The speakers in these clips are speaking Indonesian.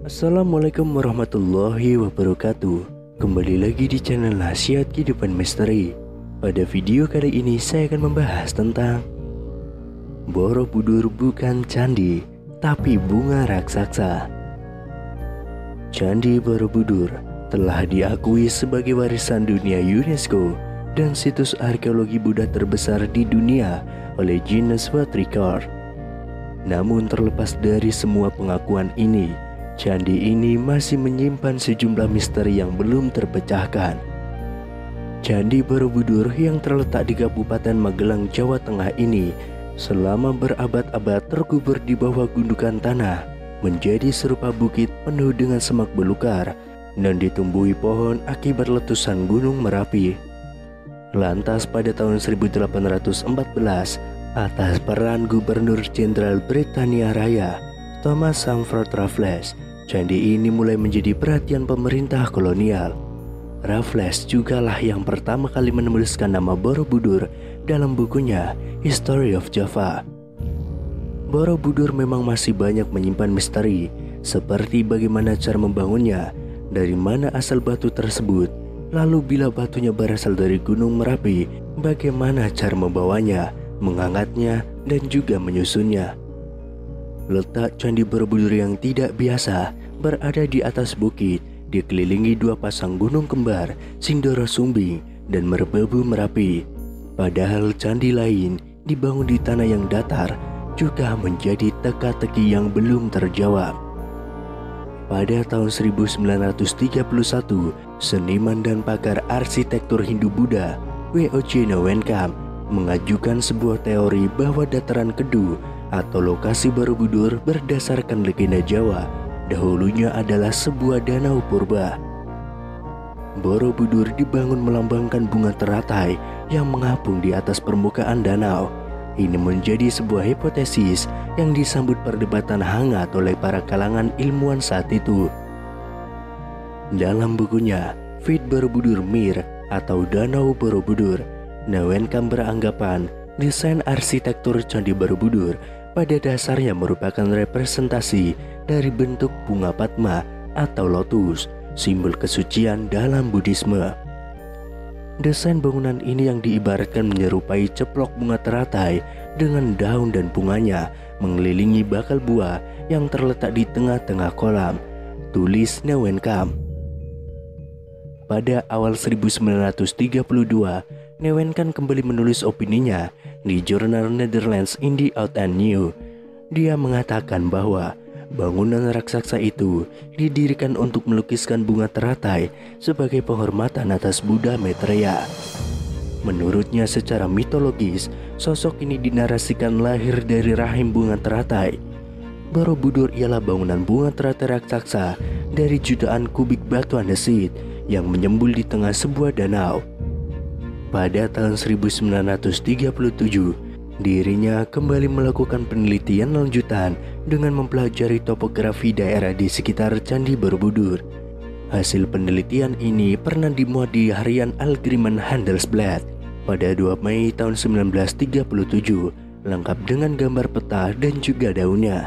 Assalamualaikum warahmatullahi wabarakatuh. Kembali lagi di channel Nasihat Kehidupan Misteri. Pada video kali ini saya akan membahas tentang Borobudur bukan candi, tapi bunga raksasa. Candi Borobudur telah diakui sebagai warisan dunia UNESCO dan situs arkeologi Buddha terbesar di dunia oleh Guinness World Record. Namun terlepas dari semua pengakuan ini, candi ini masih menyimpan sejumlah misteri yang belum terpecahkan. Candi Borobudur yang terletak di Kabupaten Magelang, Jawa Tengah ini selama berabad-abad terkubur di bawah gundukan tanah, menjadi serupa bukit penuh dengan semak belukar dan ditumbuhi pohon akibat letusan Gunung Merapi. Lantas pada tahun 1814, atas peran Gubernur Jenderal Britania Raya Thomas Stamford Raffles, candi ini mulai menjadi perhatian pemerintah kolonial. Raffles jugalah yang pertama kali menuliskan nama Borobudur dalam bukunya History of Java. Borobudur memang masih banyak menyimpan misteri, seperti bagaimana cara membangunnya, dari mana asal batu tersebut, lalu bila batunya berasal dari Gunung Merapi, bagaimana cara membawanya, mengangkatnya, dan juga menyusunnya. Letak Candi Borobudur yang tidak biasa berada di atas bukit, dikelilingi dua pasang gunung kembar, Sindoro Sumbing dan Merbabu Merapi. Padahal candi lain dibangun di tanah yang datar juga menjadi teka-teki yang belum terjawab. Pada tahun 1931, seniman dan pakar arsitektur Hindu-Buddha W.O.J. Newenkam mengajukan sebuah teori bahwa dataran Kedu atau lokasi Borobudur berdasarkan legenda Jawa dahulunya adalah sebuah danau purba. Borobudur dibangun melambangkan bunga teratai yang mengapung di atas permukaan danau. Ini menjadi sebuah hipotesis yang disambut perdebatan hangat oleh para kalangan ilmuwan saat itu. Dalam bukunya Fit Borobudur Mir atau Danau Borobudur, Newenkam beranggapan desain arsitektur Candi Borobudur pada dasarnya merupakan representasi dari bentuk bunga Padma atau lotus, simbol kesucian dalam Buddhisme. Desain bangunan ini yang diibaratkan menyerupai ceplok bunga teratai dengan daun dan bunganya mengelilingi bakal buah yang terletak di tengah-tengah kolam, tulis Newenkam. Pada awal 1932, Newenkam kembali menulis opininya di jurnal Netherlands in the Oud and New. Dia mengatakan bahwa bangunan raksasa itu didirikan untuk melukiskan bunga teratai sebagai penghormatan atas Buddha Maitreya. Menurutnya secara mitologis, sosok ini dinarasikan lahir dari rahim bunga teratai. Borobudur ialah bangunan bunga teratai raksasa dari jutaan kubik batu andesit yang menyembul di tengah sebuah danau. Pada tahun 1937, dirinya kembali melakukan penelitian lanjutan dengan mempelajari topografi daerah di sekitar Candi Borobudur. Hasil penelitian ini pernah dimuat di harian Algemeen Handelsblad pada 2 Mei tahun 1937, lengkap dengan gambar peta dan juga daunnya.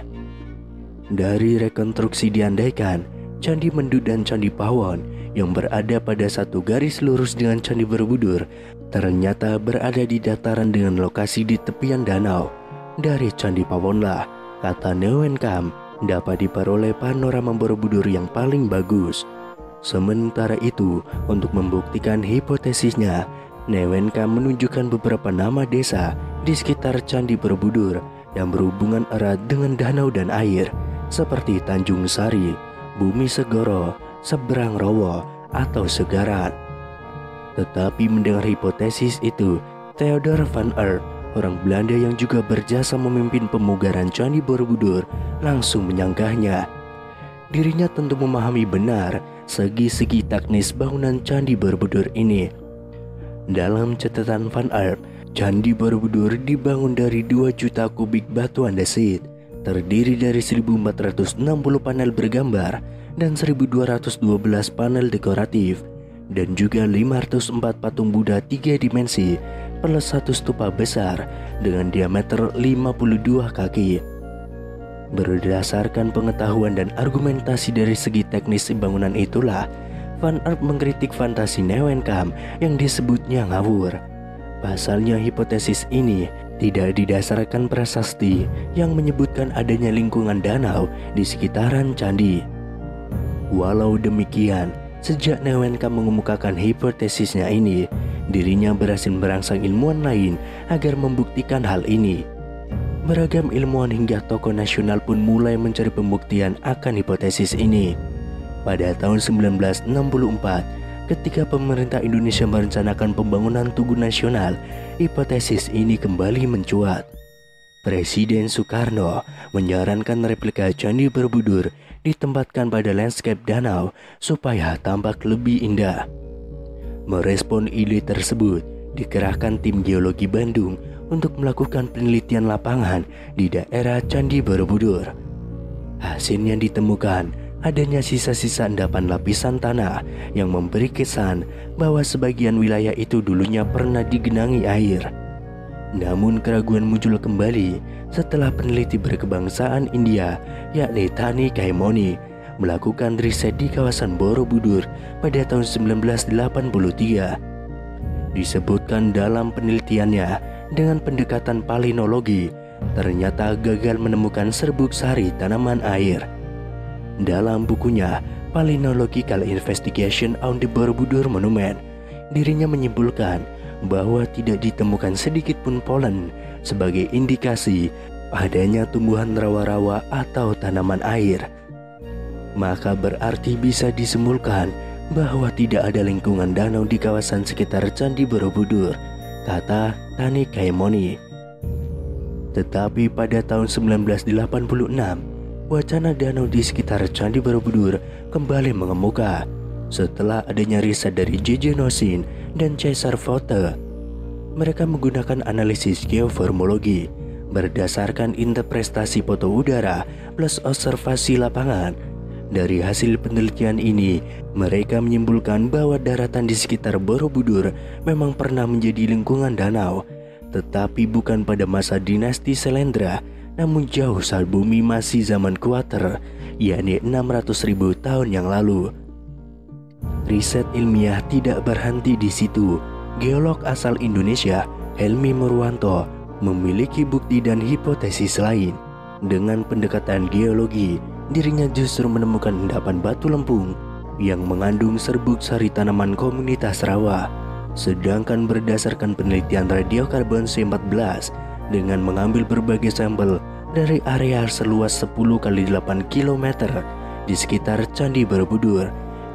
Dari rekonstruksi diandaikan, Candi Mendu dan Candi Pawon yang berada pada satu garis lurus dengan Candi Borobudur ternyata berada di dataran dengan lokasi di tepian danau. Dari Candi Pawonlah, kata Newenkam, dapat diperoleh panorama Borobudur yang paling bagus. Sementara itu, untuk membuktikan hipotesisnya, Newenkam menunjukkan beberapa nama desa di sekitar Candi Borobudur yang berhubungan erat dengan danau dan air, seperti Tanjung Sari, Bumi Segoro, Seberang Rowo, atau Segaran. Tetapi mendengar hipotesis itu, Theodor van Eert, orang Belanda yang juga berjasa memimpin pemugaran Candi Borobudur, langsung menyanggahnya. Dirinya tentu memahami benar segi-segi teknis bangunan Candi Borobudur ini. Dalam catatan van Eert, Candi Borobudur dibangun dari 2 juta kubik batu andesit, terdiri dari 1460 panel bergambar dan 1212 panel dekoratif, dan juga 504 patung Buddha 3 dimensi plus 1 stupa besar dengan diameter 52 kaki. Berdasarkan pengetahuan dan argumentasi dari segi teknis bangunan itulah, Van Earp mengkritik fantasi Neuwenkamp yang disebutnya ngawur. Pasalnya hipotesis ini tidak didasarkan prasasti yang menyebutkan adanya lingkungan danau di sekitaran candi. Walau demikian, sejak Neuwenkamp mengemukakan hipotesisnya ini, dirinya berhasil merangsang ilmuwan lain agar membuktikan hal ini. Beragam ilmuwan hingga tokoh nasional pun mulai mencari pembuktian akan hipotesis ini. Pada tahun 1964, ketika pemerintah Indonesia merencanakan pembangunan Tugu Nasional, hipotesis ini kembali mencuat. Presiden Soekarno menyarankan replika Candi Borobudur ditempatkan pada landscape danau supaya tampak lebih indah. Merespon ide tersebut, dikerahkan tim geologi Bandung untuk melakukan penelitian lapangan di daerah Candi Borobudur. Hasilnya ditemukan adanya sisa-sisa endapan lapisan tanah yang memberi kesan bahwa sebagian wilayah itu dulunya pernah digenangi air. Namun keraguan muncul kembali setelah peneliti berkebangsaan India yakni Thani Kaimoni melakukan riset di kawasan Borobudur pada tahun 1983. Disebutkan dalam penelitiannya dengan pendekatan palinologi, ternyata gagal menemukan serbuk sari tanaman air. Dalam bukunya Palynological Investigation on the Borobudur Monument, dirinya menyimpulkan bahwa tidak ditemukan sedikit pun polen sebagai indikasi adanya tumbuhan rawa-rawa atau tanaman air. Maka berarti bisa disimpulkan bahwa tidak ada lingkungan danau di kawasan sekitar Candi Borobudur, kata Thani Kaimoni. Tetapi pada tahun 1986, wacana danau di sekitar Candi Borobudur kembali mengemuka setelah adanya riset dari J.J. Nosin dan Cesar Vote. Mereka menggunakan analisis geoformologi berdasarkan interpretasi foto udara plus observasi lapangan. Dari hasil penelitian ini, mereka menyimpulkan bahwa daratan di sekitar Borobudur memang pernah menjadi lingkungan danau, tetapi bukan pada masa dinasti Selendra, namun jauh saat bumi masih zaman kuater, yakni 600.000 tahun yang lalu. Riset ilmiah tidak berhenti di situ. Geolog asal Indonesia, Helmi Murwanto, memiliki bukti dan hipotesis lain. Dengan pendekatan geologi, dirinya justru menemukan endapan batu lempung yang mengandung serbuk sari tanaman komunitas rawa. Sedangkan berdasarkan penelitian radiokarbon C14 dengan mengambil berbagai sampel dari area seluas 10 kali 8 km di sekitar Candi Borobudur,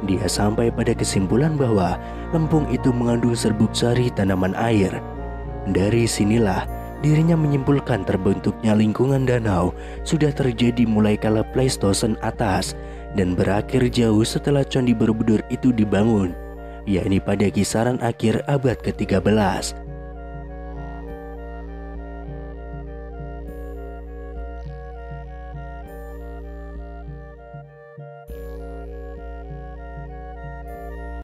dia sampai pada kesimpulan bahwa lempung itu mengandung serbuk sari tanaman air. Dari sinilah dirinya menyimpulkan terbentuknya lingkungan danau sudah terjadi mulai kala Pleistosen atas dan berakhir jauh setelah Candi Borobudur itu dibangun, yakni pada kisaran akhir abad ke-13.